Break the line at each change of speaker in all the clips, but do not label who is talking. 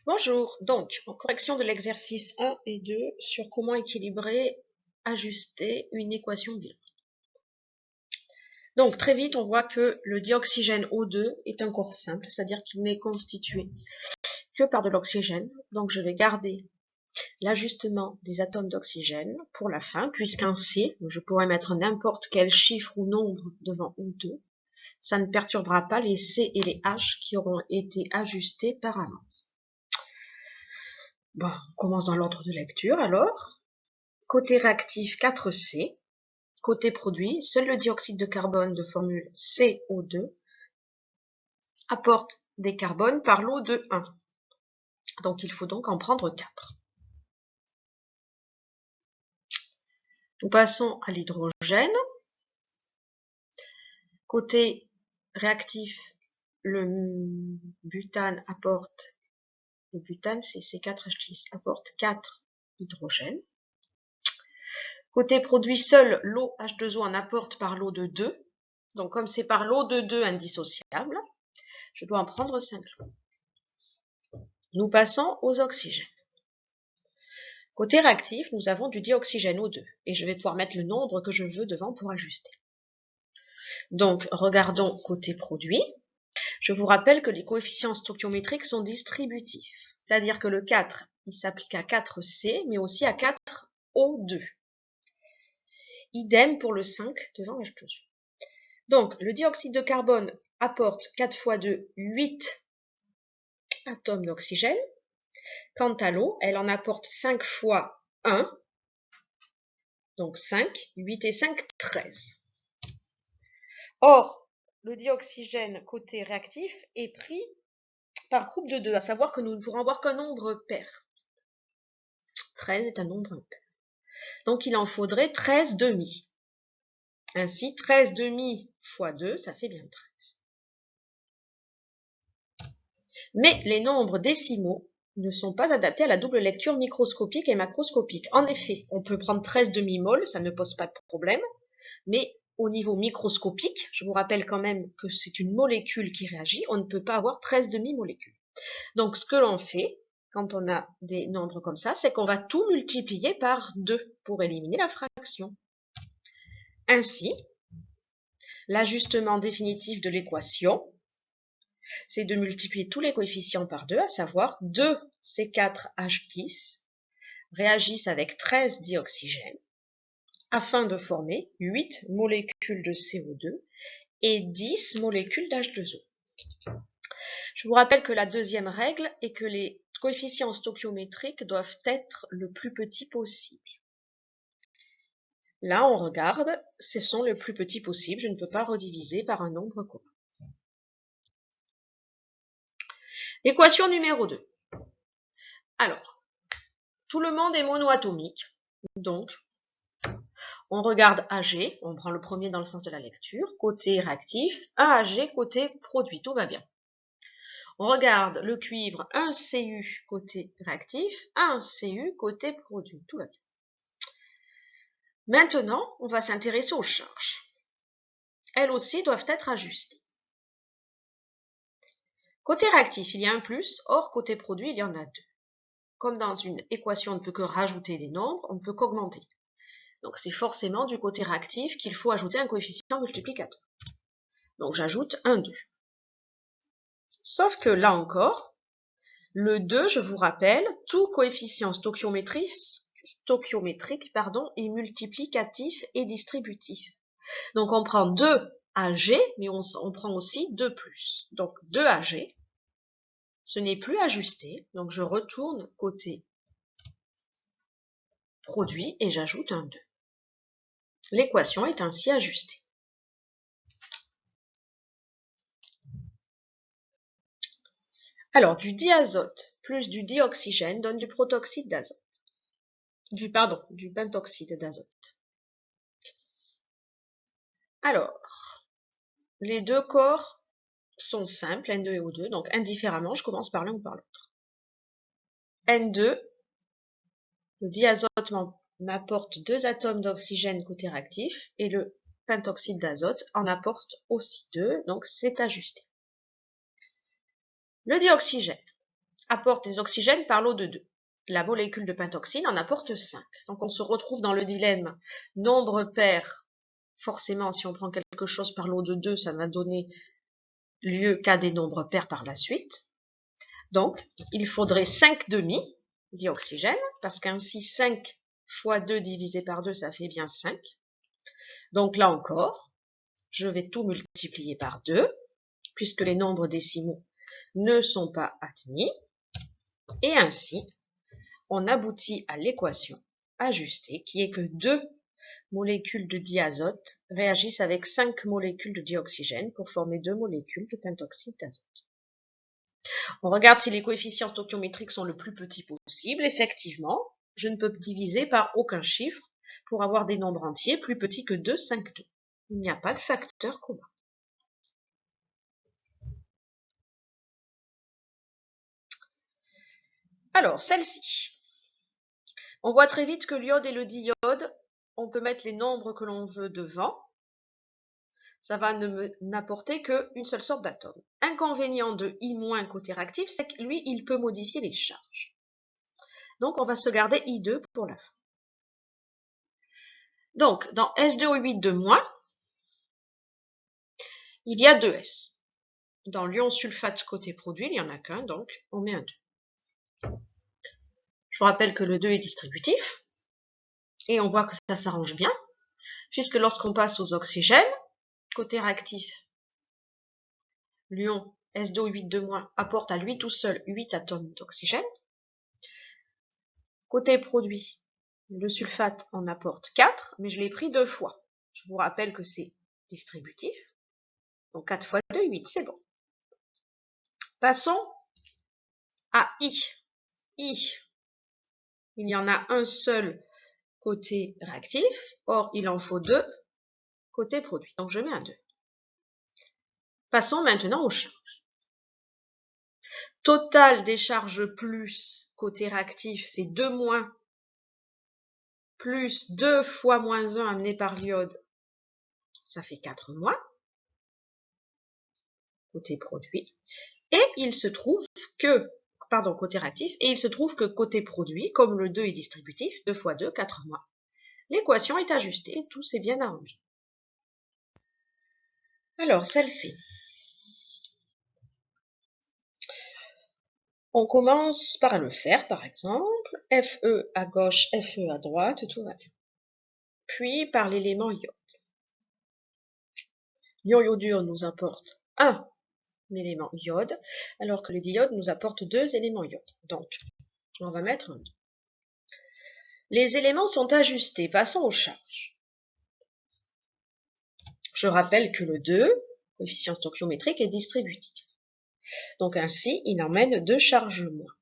Bonjour, donc en correction de l'exercice 1 et 2 sur comment équilibrer, ajuster une équation bilan. Donc très vite on voit que le dioxygène O2 est un corps simple, c'est-à-dire qu'il n'est constitué que par de l'oxygène. Donc je vais garder l'ajustement des atomes d'oxygène pour la fin, puisqu'un C, je pourrais mettre n'importe quel chiffre ou nombre devant O2, ça ne perturbera pas les C et les H qui auront été ajustés par avance. Bon, on commence dans l'ordre de lecture alors. Côté réactif 4C, côté produit, seul le dioxyde de carbone de formule CO2 apporte des carbones par lot de 1. Donc il faut donc en prendre 4. Nous passons à l'hydrogène. Côté réactif, le butane apporte, le butane c'est C4H10, apporte 4 hydrogènes. Côté produit, seul l'eau H2O en apporte par lot de 2. Donc comme c'est par lot de 2 indissociable, je dois en prendre 5 lots. Nous passons aux oxygènes. Côté réactif, nous avons du dioxygène O2 et je vais pouvoir mettre le nombre que je veux devant pour ajuster. Donc regardons côté produit. Je vous rappelle que les coefficients stoichiométriques sont distributifs, c'est-à-dire que le 4, il s'applique à 4C, mais aussi à 4O2. Idem pour le 5 devant H2O. Donc, le dioxyde de carbone apporte 4 fois 2, 8 atomes d'oxygène. Quant à l'eau, elle en apporte 5 fois 1, donc 5, 8 et 5, 13. Or, le dioxygène côté réactif est pris par groupe de 2, à savoir que nous ne pourrons avoir qu'un nombre pair. 13 est un nombre impair. Donc, il en faudrait 13 demi. Ainsi, 13 demi fois 2, ça fait bien 13. Mais les nombres décimaux ne sont pas adaptés à la double lecture microscopique et macroscopique. En effet, on peut prendre 13 demi-moles, ça ne pose pas de problème, mais au niveau microscopique, je vous rappelle quand même que c'est une molécule qui réagit, on ne peut pas avoir 13 demi-molécules. Donc ce que l'on fait, quand on a des nombres comme ça, c'est qu'on va tout multiplier par 2 pour éliminer la fraction. Ainsi, l'ajustement définitif de l'équation, c'est de multiplier tous les coefficients par 2, à savoir 2 C4H10 réagissent avec 13 dioxygène afin de former 8 molécules de CO2 et 10 molécules d'H2O. Je vous rappelle que la deuxième règle est que les coefficients stoichiométriques doivent être le plus petit possible. Là, on regarde, ce sont le plus petit possible, je ne peux pas rediviser par un nombre commun. L'équation numéro 2. Alors, tout le monde est monoatomique, donc on regarde Ag, on prend le premier dans le sens de la lecture, côté réactif, 1 Ag côté produit, tout va bien. On regarde le cuivre, 1 Cu côté réactif, 1 Cu côté produit, tout va bien. Maintenant, on va s'intéresser aux charges. Elles aussi doivent être ajustées. Côté réactif, il y a un plus, or côté produit, il y en a 2. Comme dans une équation, on ne peut que rajouter des nombres, on ne peut qu'augmenter. Donc c'est forcément du côté réactif qu'il faut ajouter un coefficient multiplicateur. Donc j'ajoute un 2. Sauf que là encore, le 2, je vous rappelle, tout coefficient stoichiométrique est multiplicatif et distributif. Donc on prend 2 Ag, mais on prend aussi 2 plus. Donc 2 Ag, ce n'est plus ajusté, donc je retourne côté produit et j'ajoute un 2. L'équation est ainsi ajustée. Alors, du diazote plus du dioxygène donne du protoxyde d'azote. Du pentoxyde d'azote. Alors, les deux corps sont simples, N2 et O2, donc indifféremment, je commence par l'un ou par l'autre. N2, le diazote m'apporte 2 atomes d'oxygène côté réactif, et le pentoxyde d'azote en apporte aussi 2, donc c'est ajusté. Le dioxygène. apporte des oxygènes par lot de 2. La molécule de pentoxine en apporte 5. Donc on se retrouve dans le dilemme nombre pair. Forcément, si on prend quelque chose par lot de 2, ça va donner lieu qu'à des nombres pairs par la suite. Donc, il faudrait 5 demi dioxygène, parce qu'ainsi 5 fois 2 divisé par 2, ça fait bien 5. Donc là encore, je vais tout multiplier par 2, puisque les nombres décimaux ne sont pas admis. Et ainsi, on aboutit à l'équation ajustée, qui est que 2 molécules de diazote réagissent avec 5 molécules de dioxygène pour former 2 molécules de pentoxyde d'azote. On regarde si les coefficients stoichiométriques sont le plus petits possible. Effectivement, je ne peux diviser par aucun chiffre pour avoir des nombres entiers plus petits que 2, 5, 2. Il n'y a pas de facteur commun. Alors, celle-ci. On voit très vite que l'iode et le diode, on peut mettre les nombres que l'on veut devant. Ça va n'apporter qu'une seule sorte d'atome. Inconvénient de I- côté réactif, c'est que lui, il peut modifier les charges. Donc, on va se garder I2 pour la fin. Donc, dans S2O8 de moins, il y a 2 S. Dans l'ion sulfate côté produit, il n'y en a qu'un, donc on met un 2. Je vous rappelle que le 2 est distributif, et on voit que ça s'arrange bien, puisque lorsqu'on passe aux oxygènes, côté réactif, l'ion S2O8 de moins apporte à lui tout seul 8 atomes d'oxygène. Côté produit, le sulfate en apporte 4, mais je l'ai pris 2 fois. Je vous rappelle que c'est distributif, donc 4 fois 2, 8, c'est bon. Passons à I. I, il y en a un seul côté réactif, or il en faut 2 côté produit. Donc je mets un 2. Passons maintenant aux charges. Total des charges plus côté réactif, c'est 2 moins plus 2 fois moins 1 amené par l'iode, ça fait 4 moins côté produit. Et il se trouve que, côté réactif, et il se trouve que côté produit, comme le 2 est distributif, 2 fois 2, 4 moins. L'équation est ajustée, tout s'est bien arrangé. Alors, celle-ci. On commence par le fer, par exemple. Fe à gauche, Fe à droite, tout va bien. Puis par l'élément iode. L'ion iodure nous apporte un élément iode, alors que le diode nous apporte 2 éléments iode. Donc, on va mettre un 2. Les éléments sont ajustés. Passons aux charges. Je rappelle que le 2, coefficient stoichiométrique, est distributif. Donc ainsi, il emmène 2 charges moins.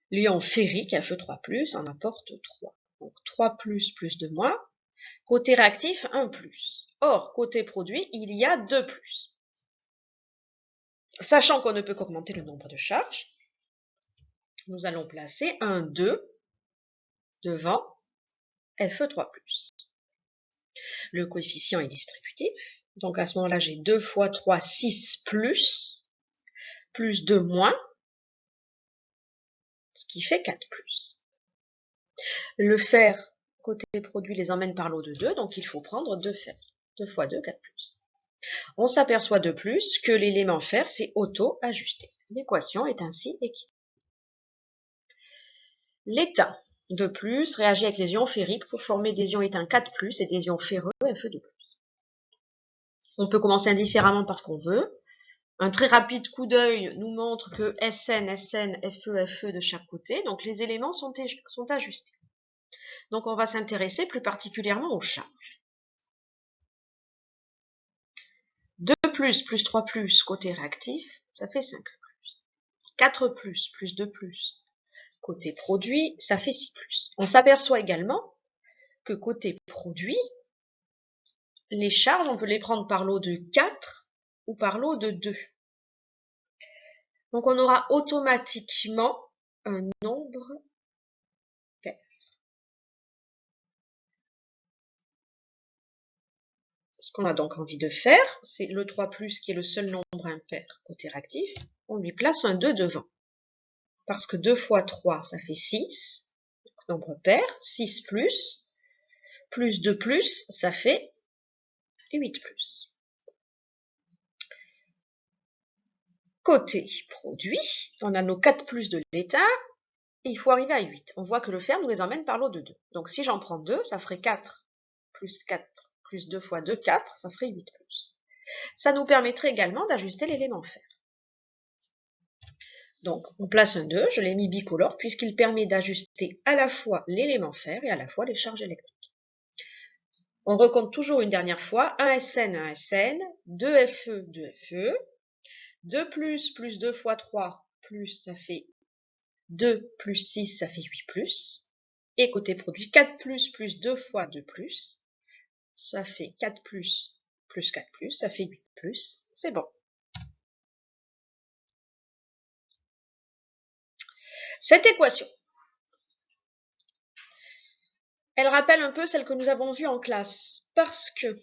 L'ion ferrique, Fe3+, en apporte 3. Donc 3+, plus 2 moins. Côté réactif, 1 plus. Or, côté produit, il y a 2 plus. Sachant qu'on ne peut qu'augmenter le nombre de charges, nous allons placer un 2 devant Fe3+. Le coefficient est distributif. Donc à ce moment-là, j'ai 2 fois 3, 6 plus 2 moins, ce qui fait 4 plus. Le fer, côté produit, les emmène par lot de 2, donc il faut prendre 2 fer. 2 fois 2, 4 plus. On s'aperçoit de plus que l'élément fer s'est auto-ajusté. L'équation est ainsi équilibrée. L'étain de plus réagit avec les ions ferriques pour former des ions étain 4+, et des ions ferreux Fe2+. On peut commencer indifféremment parce qu'on veut. Un très rapide coup d'œil nous montre que SN, SN, Fe, Fe de chaque côté, donc les éléments sont ajustés. Donc on va s'intéresser plus particulièrement aux charges. 2 plus 3 plus côté réactif, ça fait 5 plus. 4 plus 2 plus côté produit, ça fait 6 plus. On s'aperçoit également que côté produit, les charges, on peut les prendre par lot de 4 ou par lot de 2. Donc on aura automatiquement un nombre pair. Ce qu'on a donc envie de faire, c'est le 3+, qui est le seul nombre impair côté réactif, on lui place un 2 devant. parce que 2 fois 3, ça fait 6. Donc, nombre pair, 6 plus 2 plus, ça fait 8 plus. Côté produit, on a nos 4 plus de l'état, et il faut arriver à 8. On voit que le fer nous les emmène par lot de 2. Donc si j'en prends 2, ça ferait 4 plus 2 fois 2, 4, ça ferait 8 plus. Ça nous permettrait également d'ajuster l'élément fer. Donc on place un 2, je l'ai mis bicolore, puisqu'il permet d'ajuster à la fois l'élément fer et à la fois les charges électriques. On recompte toujours une dernière fois, 1 SN, 1 SN, 2 FE, 2 FE, 2 plus 2 fois 3, plus ça fait 2 plus 6, ça fait 8 plus. Et côté produit, 4 plus 2 fois 2 plus, ça fait 4 plus 4 plus, ça fait 8 plus. C'est bon. Cette équation, elle rappelle un peu celle que nous avons vue en classe, parce que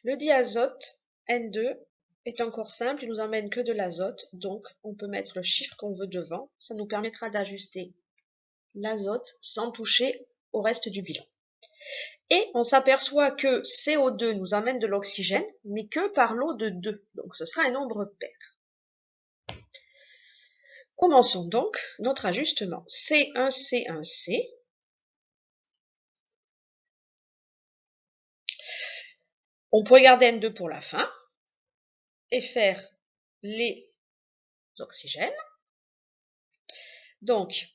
le diazote N2 est encore simple, il nous emmène que de l'azote, donc on peut mettre le chiffre qu'on veut devant, ça nous permettra d'ajuster l'azote sans toucher au reste du bilan. Et on s'aperçoit que CO2 nous amène de l'oxygène, mais que par lot de 2, donc ce sera un nombre pair. Commençons donc notre ajustement. C1, C1, C. On pourrait garder N2 pour la fin et faire les oxygènes. Donc,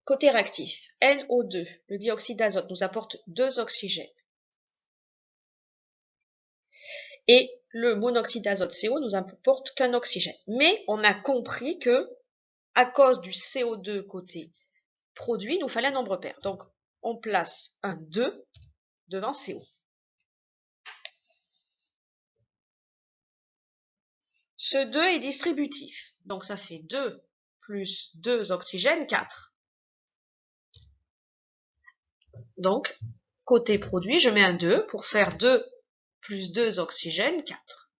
côté réactif, NO2, le dioxyde d'azote, nous apporte 2 oxygènes. Et le monoxyde d'azote CO nous apporte qu'un oxygène. Mais on a compris que, à cause du CO2 côté produit, nous fallait un nombre pair. Donc, on place un 2 devant CO. Ce 2 est distributif. Donc, ça fait 2 plus 2 oxygènes, 4. Donc, côté produit, je mets un 2 pour faire 2 plus 2 oxygènes, 4.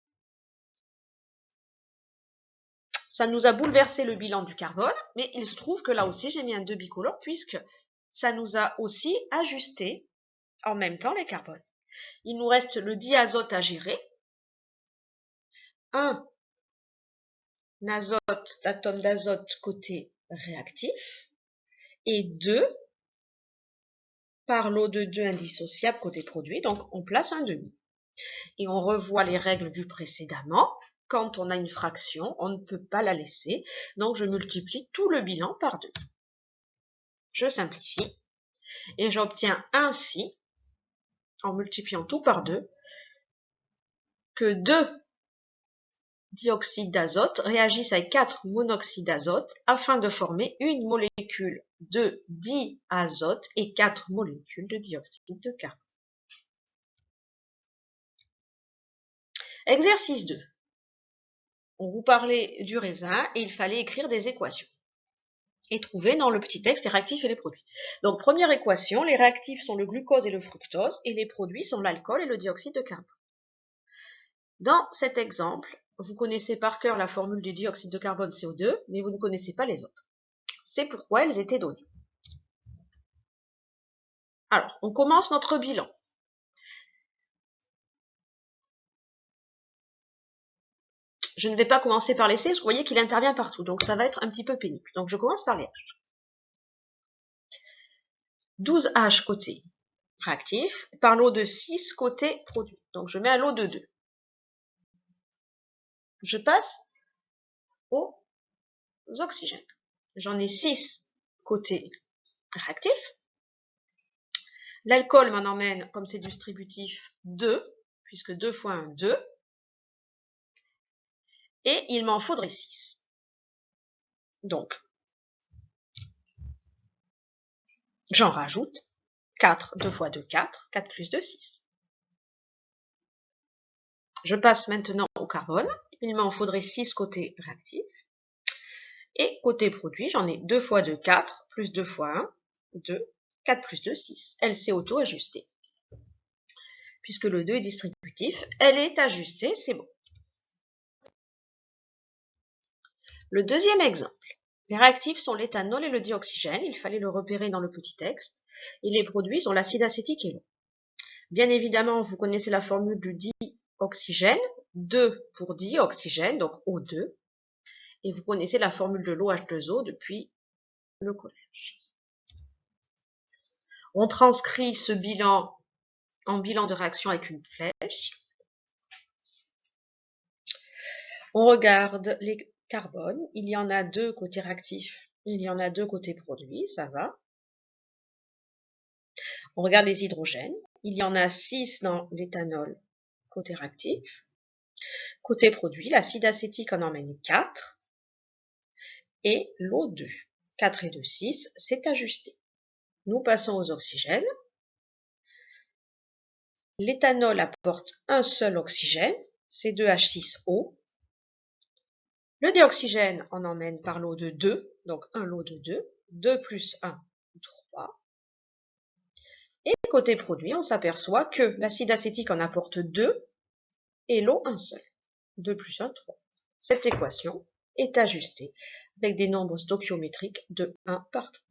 Ça nous a bouleversé le bilan du carbone, mais il se trouve que là aussi, j'ai mis un 2 bicolore, puisque ça nous a aussi ajusté en même temps les carbones. Il nous reste le diazote à gérer. Un azote, l'atome d'azote côté réactif, et 2 par lot de 2 indissociable côté produit, donc on place un demi. Et on revoit les règles vues précédemment. Quand on a une fraction, on ne peut pas la laisser, donc je multiplie tout le bilan par 2. Je simplifie, et j'obtiens ainsi, en multipliant tout par 2, que 2 dioxyde d'azote réagissent avec 4 monoxyde d'azote afin de former une molécule de diazote et 4 molécules de dioxyde de carbone. Exercice 2. On vous parlait du raisin et il fallait écrire des équations et trouver dans le petit texte les réactifs et les produits. Donc première équation, les réactifs sont le glucose et le fructose et les produits sont l'alcool et le dioxyde de carbone. Dans cet exemple, vous connaissez par cœur la formule du dioxyde de carbone CO2, mais vous ne connaissez pas les autres. C'est pourquoi elles étaient données. Alors, on commence notre bilan. Je ne vais pas commencer par les C, parce que vous voyez qu'il intervient partout, donc ça va être un petit peu pénible. Donc je commence par les H. 12H côté réactif, par lot de 6 côté produit. Donc je mets un lot de 2. Je passe aux oxygènes. J'en ai 6 côté réactif. L'alcool m'en emmène, comme c'est distributif, 2, puisque 2 fois 1, 2. Et il m'en faudrait 6. Donc, j'en rajoute 4. 2 fois 2, 4. 4 plus 2, 6. Je passe maintenant au carbone. Il m'en faudrait 6 côté réactif. Et côté produit, j'en ai 2 fois 2, 4, plus 2 fois 1, 2, 4 plus 2, 6. Elle s'est auto-ajustée. Puisque le 2 est distributif, elle est ajustée, c'est bon. Le deuxième exemple. Les réactifs sont l'éthanol et le dioxygène. Il fallait le repérer dans le petit texte. Et les produits sont l'acide acétique et l'eau. Bien évidemment, vous connaissez la formule du dioxygène. 2 pour dioxygène, donc O2. Et vous connaissez la formule de l'OH2O depuis le collège. On transcrit ce bilan en bilan de réaction avec une flèche. On regarde les carbones. Il y en a 2 côté réactif, il y en a 2 côté produit, ça va. On regarde les hydrogènes. Il y en a 6 dans l'éthanol côté réactif. Côté produit, l'acide acétique en emmène 4 et l'eau 2. 4 et 2, 6, c'est ajusté. Nous passons aux oxygènes. L'éthanol apporte un seul oxygène, C2H6O. Le dioxygène en emmène par l'eau de 2, donc un lot de 2. 2 plus 1, 3. Et côté produit, on s'aperçoit que l'acide acétique en apporte 2 et l'eau un seul. 2 plus 1, 3. Cette équation est ajustée avec des nombres stoichiométriques de 1 par 3.